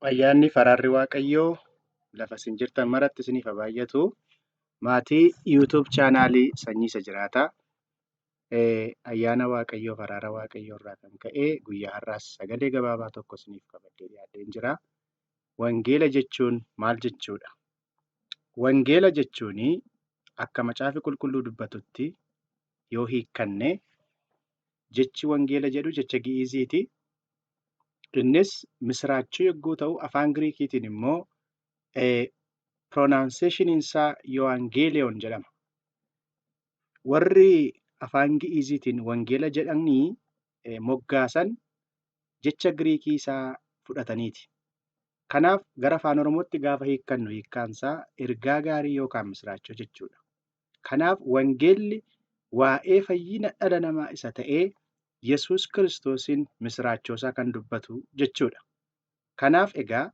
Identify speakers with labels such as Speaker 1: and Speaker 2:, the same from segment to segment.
Speaker 1: Ayyaanni Faraarri Waaqayyoo lafa isin jirtan maratti isiniif haa baay'atu. Maatii YouTube chaanaalii Sanyii Isa Jiraataa ayyaana Waaqayyoo Faraara Waaqayyoo irraa kan ka'e guyyaa har'aas sagalee gabaabaa tokko isiniif qabadhee dhiyaadheen jira. Wangeela jechuun maal jechuudha? Wangeela jechuun akka macaafi qulqulluu dubbatutti yoo hiikkanne jechi wangeela jedhu jecha gi'iiziiti. Innis misiraachuu yogguu ta'u afaan Giriikiitiin immoo pronaanseeshiniin isaa Yowaangeeliyoon jedhama. Warri afaan gi'iiziitiin wangeela jedhanii moggaasan jecha Giriikii isaa fudhataniiti. Kanaaf gara afaan Oromootti gaafa hiikkannu hiikkaansaa ergaa gaarii yookaan misiraachuu jechuudha. Kanaaf wangeelli waa'ee fayyina dhala namaa isa ta'ee Yesuus Kiristoosiin misiraachoosaa kan dubbatu jechuudha. Kanaaf egaa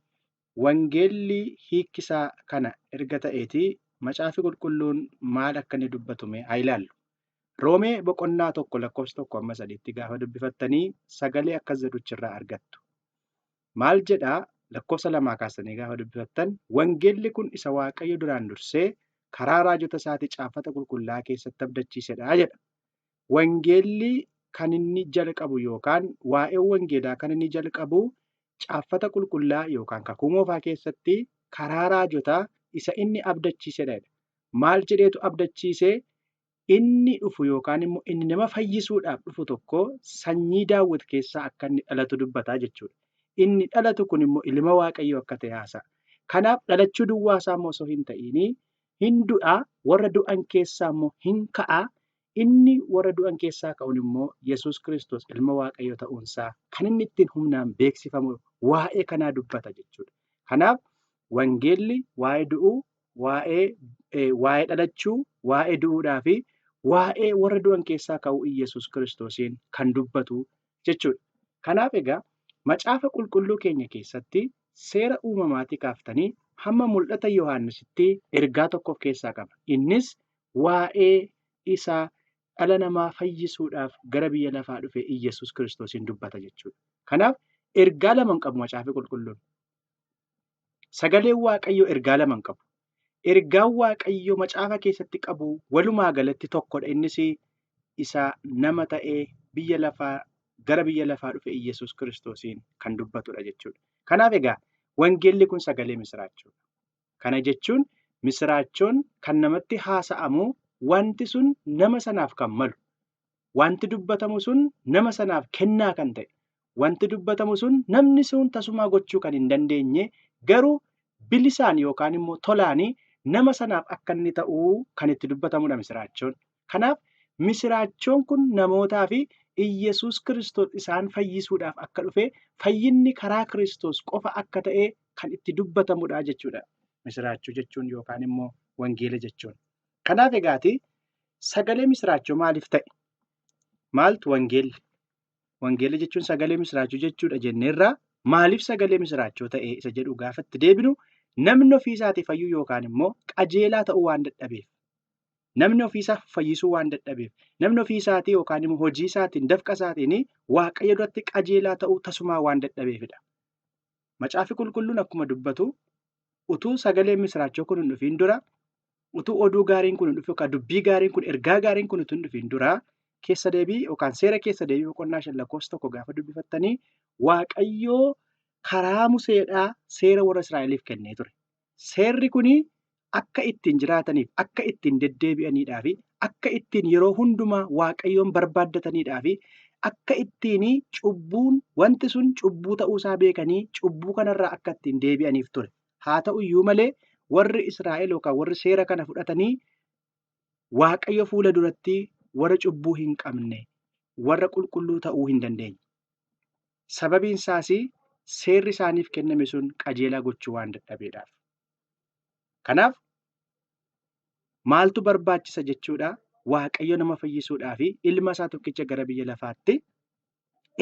Speaker 1: wangeelli hiikkisaa kana erga ta'eetii macaafi qulqulluun maal akka inni dubbatume haa ilaallu. Roomee boqonnaa 1:1-3 gaafa dubbifattanii sagalee akkas jedhuchirraa argattu. Maal jedhaa? 2 kaasanii gaafa dubbifattan wangeelli kun isa Waaqayyo duraan dursee karaa raajota isaatii caafata qulqullaa'aa keessatti abdachiisedha jedha. Wangeelli kan inni jalqabu yookaan waa'ee wangeelaa kan inni jalqabu caafata qulqullaa'aa yookaan kakuu moofaa keessatti karaa raajotaa isa inni abdachiisedha. Maal jedheetu abdachiisee? Inni dhufu yookaan immoo inni nama fayyisuudhaaf dhufu tokko sanyii Daawit keessaa akka inni dhalatu dubbataa jechuudha. Inni dhalatu kun immoo ilma Waaqayyoo akka ta'e haasa'a. Kanaaf dhalachuu duwwaasaa immoo osoo hin ta'inii hin du'aa, warra du'an keessaa immoo hin ka'aa. Inni warra du'an keessaa ka'uun immoo Yesuus Kiristoos ilma Waaqayyoo ta'uunsaa kan inni ittiin humnaan beeksifamu waa'ee kanaa dubbata jechuudha. Kanaaf wangeelli waa'ee du'uu, waa'ee dhalachuu, waa'ee du'uudhaa fi waa'ee warra du'an keessaa ka'uu Yesuus Kiristoosiin kan dubbatu jechuudha. Kanaaf egaa macaafa qulqulluu keenya keessatti seera uumamaatii kaaftanii hamma mul'ata Yohaannisitti ergaa tokko of keessaa qaba. Innis waa'ee isaa dhala namaa fayyisuudhaaf gara biyya lafaa dhufe Yesuus Kiristoosiin dubbata jechuudha. Kanaaf ergaa lama qabu macaafi qulqulluun. Sagaleen Waaqayyoo ergaa lama qabu. Ergaan Waaqayyoo macaafa keessatti qabu walumaa galatti tokkodha. Innis isa nama ta'ee biyya lafaa gara biyya lafaa dhufe Yesuus Kiristoosiin kan dubbatudha jechuudha. Kanaaf egaa wangeelli kun sagalee misiraachoodha. Kana jechuun misiraachoon kan namatti haasa'amu wanti sun nama sanaaf kan malu, wanti dubbatamu sun nama sanaaf kennaa kan ta'e, wanti dubbatamu sun namni sun tasumaa gochuu kan hin dandeenye garuu bilisaan yookaan immoo tolaanii nama sanaaf akka inni ta'uu kan itti dubbatamudha misiraachoon. Kanaaf misiraachoon kun namootaa fi Iyyasuus Kiristoos isaan fayyisuudhaaf akka dhufe fayyinni karaa Kiristoos qofa akka ta'e kan itti dubbatamudha jechuudha. Misiraachoo jechuun yookaan immoo wangeela jechuun. Kanaaf egaati sagalee misiraachoo maaliif ta'e? Maaltu wangeelli? Wangeela jechuun sagalee misiraachoo jechuudha jenneerraa maaliif sagalee misiraachoo ta'e isa jedhu gaafatti deebinu namni ofii isaatii fayyuu yookaan immoo qajeelaa ta'uu waan dadhabeef. Namni ofiisaa fayyisuu waan dadhabeef, namni ofii isaatii yookaan immoo hojii isaatiin dafqa isaatiin Waaqayyo duratti qajeelaa ta'uu tasumaa waan dadhabeefidha. Macaafi qulqulluun akkuma dubbatu utuu sagaleen misiraachoo kun hin dhufiin dura, utuu oduu gaariin kun hin dhufiin yookaan dubbii gaariin kun ergaa gaariin kun utuu hin dhufiin dura keessa deebii yookaan seera keessa deebii boqonnaa 5:1 gaafa dubbifattanii Waaqayyoo karaa Museedhaa seera warra Israa'eliif kennee ture. Seerri kunii akka ittiin jiraataniif, akka ittiin deddeebi'aniidhaa fi akka ittiin yeroo hundumaa Waaqayyoon barbaaddataniidhaa fi akka ittiin cubbuun wanti sun cubbuu ta'uusaa beekanii cubbuu kanarraa akka ittiin deebi'aniif ture. Haa ta'u iyyuu malee warri Israa'el yookaan warri seera kana fudhatanii Waaqayyo fuula duratti warra cubbuu hin qabne, warra qulqulluu ta'uu hin dandeenye. Sababiin isaas seerri isaaniif kenname sun qajeelaa gochuu waan dadhabeedhaaf. Kanaaf maaltu barbaachisa jechuudha? Waaqayyo nama fayyisuudhaa fi ilma isaa tokkicha gara biyya lafaatti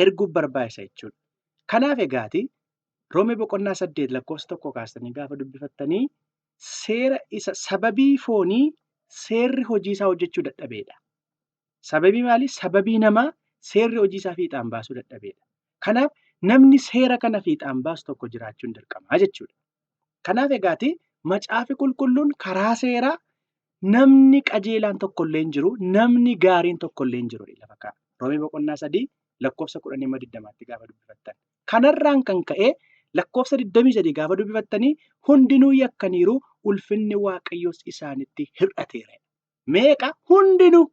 Speaker 1: erguuf barbaachisa jechuudha. Kanaaf egaati Roomee boqonnaa 8:1 kaastanii gaafa dubbifattanii seera isa sababii foonii seerri hojii isaa hojjechuu dadhabeedha. Sababii maali? Sababii namaa seerri hojii isaa fiixaan baasuu dadhabeedha. Kanaaf namni seera kana fiixaan baasu tokko jiraachuun dirqamaa jechuudha. Kanaaf egaati macaafi qulqulluun karaa seeraa namni qajeelaan tokkollee hin jiru, namni gaariin tokkollee hin jiru lafa kaa'a. Roomee boqonnaa 3 lakkoofsa 10-20tti gaafa dubbifattan. Kanarraan kan ka'e lakkoofsa 23 gaafa dubbifattanii hundinuu yakkaniiru ulfinni Waaqayyoos isaanitti hir'ateera. Meeqa? Hundinuu.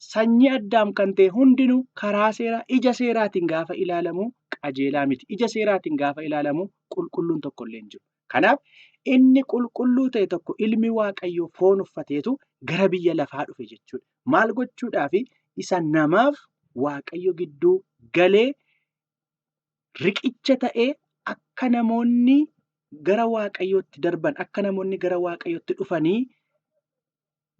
Speaker 1: Sanyii Addaam kan ta'e hundinuu karaa seeraa ija seeraatiin gaafa ilaalamu qajeelaa miti. Ija seeraatiin gaafa ilaalamu qulqulluun tokkollee hin jiru. Kanaaf inni qulqulluu ta'e tokko ilmi Waaqayyoo foon uffateetu gara biyya lafaa dhufe jechuudha. Maal gochuudhaafi? Isa namaaf Waaqayyo gidduu galee riqicha ta'ee akka namoonni gara Waaqayyootti darban, akka namoonni gara Waaqayyootti dhufanii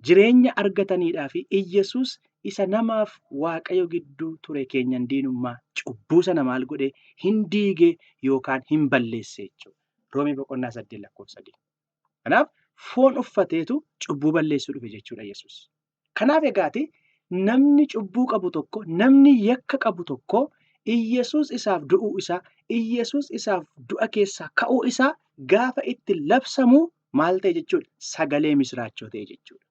Speaker 1: jireenya argataniidhaafi Iyyesuus isa namaaf Waaqayyo gidduu ture keenyan diinummaa cubbuu sana maal godhe? Hin diige yookaan hin balleesse jechuudha. Roomee boqonnaa 8 lakkoofsa 3. Kanaaf foon uffateetu cubbuu balleessuu dhufe jechuudha Yesuus. Kanaaf egaati namni cubbuu qabu tokko, namni yakka qabu tokko Iyyesuus isaaf du'uu isaa, Iyyesuus isaaf du'a keessaa ka'uu isaa gaafa itti labsamu maal ta'e jechuudha? Sagalee misiraachoo ta'e jechuudha.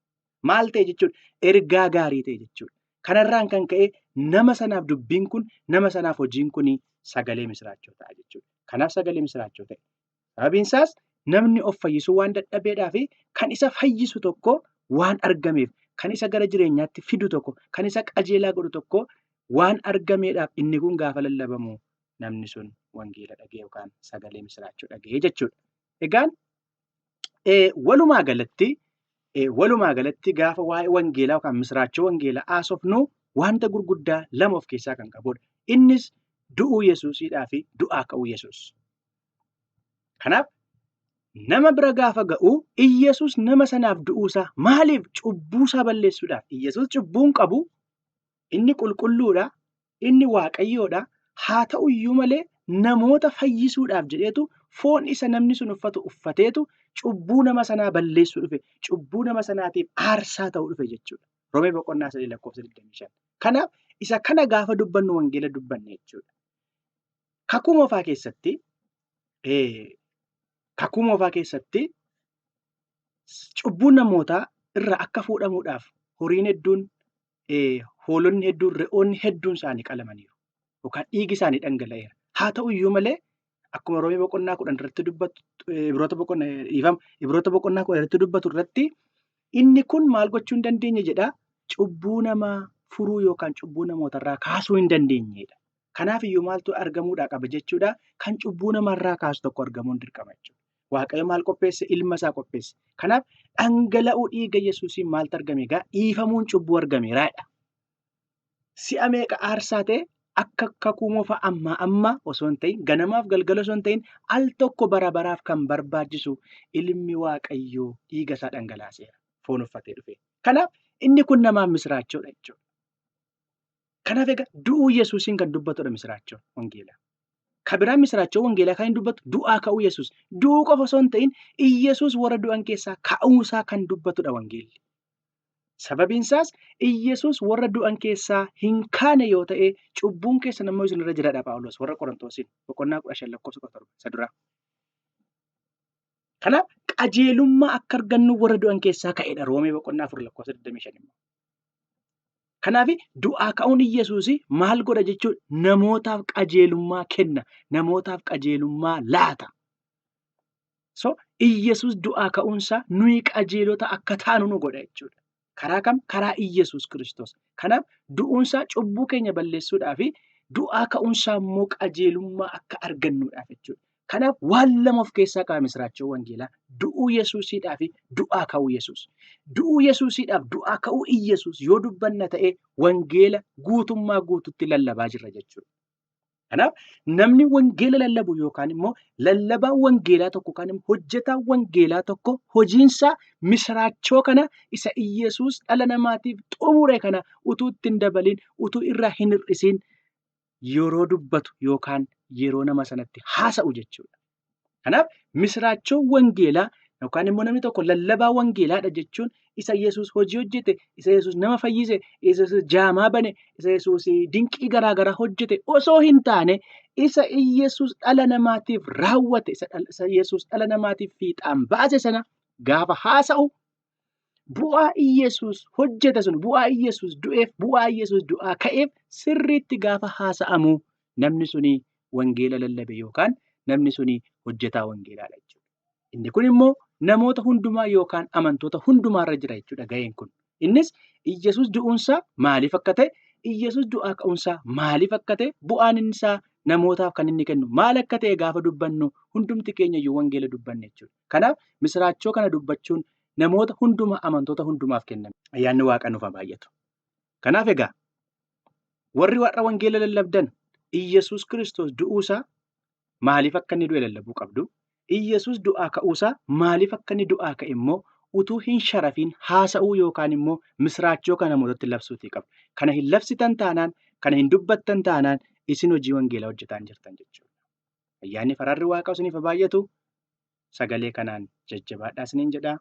Speaker 1: Maal ta'e jechuudha? Ergaa gaarii ta'e jechuudha. Kanarraan kan ka'e nama sanaaf dubbiin kun, nama sanaaf hojiin kun sagalee misiraachoo ta'a jechuudha. Kanaaf sagalee misiraachoo ta'e. Sababiin isaas namni of fayyisuu waan dadhabeedhaa fi kan isa fayyisu tokko waan argameef, kan isa gara jireenyaatti fidu tokko, kan isa qajeelaa godhu tokko waan argameedhaaf inni kun gaafa lallabamu namni sun wangeela dhaga'e yookaan sagalee misiraachoo dhaga'e jechuudha. Egaan walumaa galatti gaafa waa'ee wangeelaa yookaan misiraachoo wangeelaa haasofnu wanta gurguddaa lama of keessaa kan qabudha. Innis du'uu Yesuusiidhaa fi du'aa ka'uu Yesuus. Kanaaf nama bira gaafa ga'u Iyyesuus nama sanaaf du'uusaa maaliif? Cubbuusaa balleessuudhaaf. Iyyesuus cubbuun qabu, inni qulqulluudha, inni Waaqayyoodha. Haa ta'u iyyuu malee namoota fayyisuudhaaf jedheetu foon isa namni sun uffatu uffateetu cubbuu nama sanaa balleessuu dhufe. Cubbuu nama sanaatiif aarsaa ta'uu dhufe jechuudha. Roomee boqonnaa 3 lakkoofsa 25. Kanaaf isa kana gaafa dubbannu wangeela dubbanne jechuudha. Kakuu moofaa keessatti cubbuun namootaa irraa akka fuudhamuudhaaf horiin hedduun, hoolonni hedduun, re'oonni hedduun isaanii qalamaniiru yookaan dhiigi isaanii dhangala'eera. Haa ta'u iyyuu malee akkuma Roomee boqonnaa 10 irratti dubbatu, Ibroota boqonnaa 10 irratti dubbatu irratti inni kun maal gochuu hin dandeenye jedhaa? Cubbuu namaa furuu yookaan cubbuu namootarraa kaasuu hin dandeenyedha. Kanaaf iyyuu maaltu argamuudhaa qaba jechuudha? Kan cubbuu namarraa kaasu tokko argamuun dirqama jechuudha. Waaqayyo maal qopheesse? Ilma isaa qopheesse. Kanaaf dhangala'uu dhiiga Yesuusiin maaltu argame egaa? Dhiifamuun cubbuu argameeraadha. Si'a meeqa aarsaa ta'e akka kakuu moofaa ammaa osoo hin ta'in, ganamaaf galgala osoo hin ta'in, al tokko bara baraaf kan barbaachisu ilmi Waaqayyoo dhiiga isaa dhangalaaseera. Foon uffatee dhufe. Kanaaf inni kun namaaf misiraachoodha jechuudha. Kanaaf egaa du'uu Yesuusiin kan dubbatudha misiraachoo wangeelaa. Kabiraan misiraachoo wangeelaa kan hin dubbatu du'aa ka'uu Yesuus. Du'uu qofa osoo hin ta'in Iyyesuus warra du'an keessaa ka'uusaa kan dubbatudha wangeelli. Sababiin isaas Iyyesuus warra du'an keessaa hin kaane yoo ta'e cubbuun keessan ammoo isinirra jiraadha Phaawulos warra Qorontoosiin boqonnaa 15 lakkoofsa 17 isa duraa. Kanaaf qajeelummaa akka argannu warra du'an keessaa ka'edha Roomee boqonnaa 4 lakkoofsa 25 immoo. Kanaaf du'aa ka'uun Iyyesuus maal godha jechuudha? Namootaaf qajeelummaa kenna. Namootaaf qajeelummaa laata. So Iyyesuus du'aa ka'uunsaa nuyi qajeelota akka taanu nu godha jechuudha. Karaa kam? Karaa Iyyesuus Kiristoos. Kanaaf du'uunsaa cubbuu keenya balleessuudhaaf du'aa ka'uunsaa immoo qajeelummaa akka argannuudhaaf jechuudha. Kanaaf waan lama of keessaa qaba misiraachoo wangeelaa. Du'uu Yesuusiidhaa fi du'aa ka'uu Yesuus. Du'uu Yesuusiidhaaf du'aa ka'uu Iyyesuus yoo dubbanna ta'e wangeela guutummaa guututti lallabaa jirra jechuudha. Kanaaf namni wangeela lallabu yookaan immoo lallabaa wangeelaa tokko yookaan immoo hojjetaa wangeelaa tokko hojiinsaa misiraachoo kana isa Iyyesuus dhala namaatiif xumure kana utuu ittiin dabaliin, utuu irraa hin hir'isiin yeroo dubbatu yookaan yeroo nama sanatti haasa'u jechuudha. Kanaaf misiraachoo wangeelaa yookaan immoo namni tokko lallabaa wangeelaadha jechuun isa Yesuus hojii hojjete, isa Yesuus nama fayyise, isa Yesuus jaamaa bane, isa Yesuus dinqii garaagaraa hojjete osoo hin taane isa Yesuus dhala namaatiif raawwate, isa Yesuus dhala namaatiif fiixaan baase sana gaafa haasa'u bu'aa Yesuus hojjete sun, bu'aa Yesuus du'eef, bu'aa Yesuus du'aa ka'eef sirriitti gaafa haasa'amu namni suni wangeela lallabe yookaan namni suni hojjetaa wangeelaadha jechuudha. Inni kun immoo namoota hundumaa yookaan amantoota hundumaarra jira jechuudha ga'een kun. Innis Iyyasuus du'uunsaa maaliif akka ta'e, Iyyasuus du'aa ka'uunsaa maaliif akka ta'e, bu'aan isaa namootaaf kan inni kennu maal akka ta'e gaafa dubbannu hundumti keenya iyyuu wangeela dubbanne jechuudha. Kanaaf misiraachoo kana dubbachuun namoota hundumaa amantoota hundumaaf kenname. Ayyaanni Waaqaa nuuf haa baay'atu. Kanaaf egaa warri warra wangeela lallabdan Iyyasuus Kiristoos du'uusaa maaliif akka inni du'e lallabuu qabdu? Iyyasuus du'aa ka'uusaa maaliif akka inni du'aa ka'e immoo utuu hin sharafiin haasa'uu yookaan immoo misiraachoo kana namootatti labsuutii qabdu. Kana hin labsitan taanaan, kana hin dubbattan taanaan isin hojii wangeelaa hojjetaa hin jirtan jechuudha. Ayyaanni araarri Waaqaa isiniif haa baay'atu. Sagalee kanaan jajjabaadhaa isiniin jedhaa.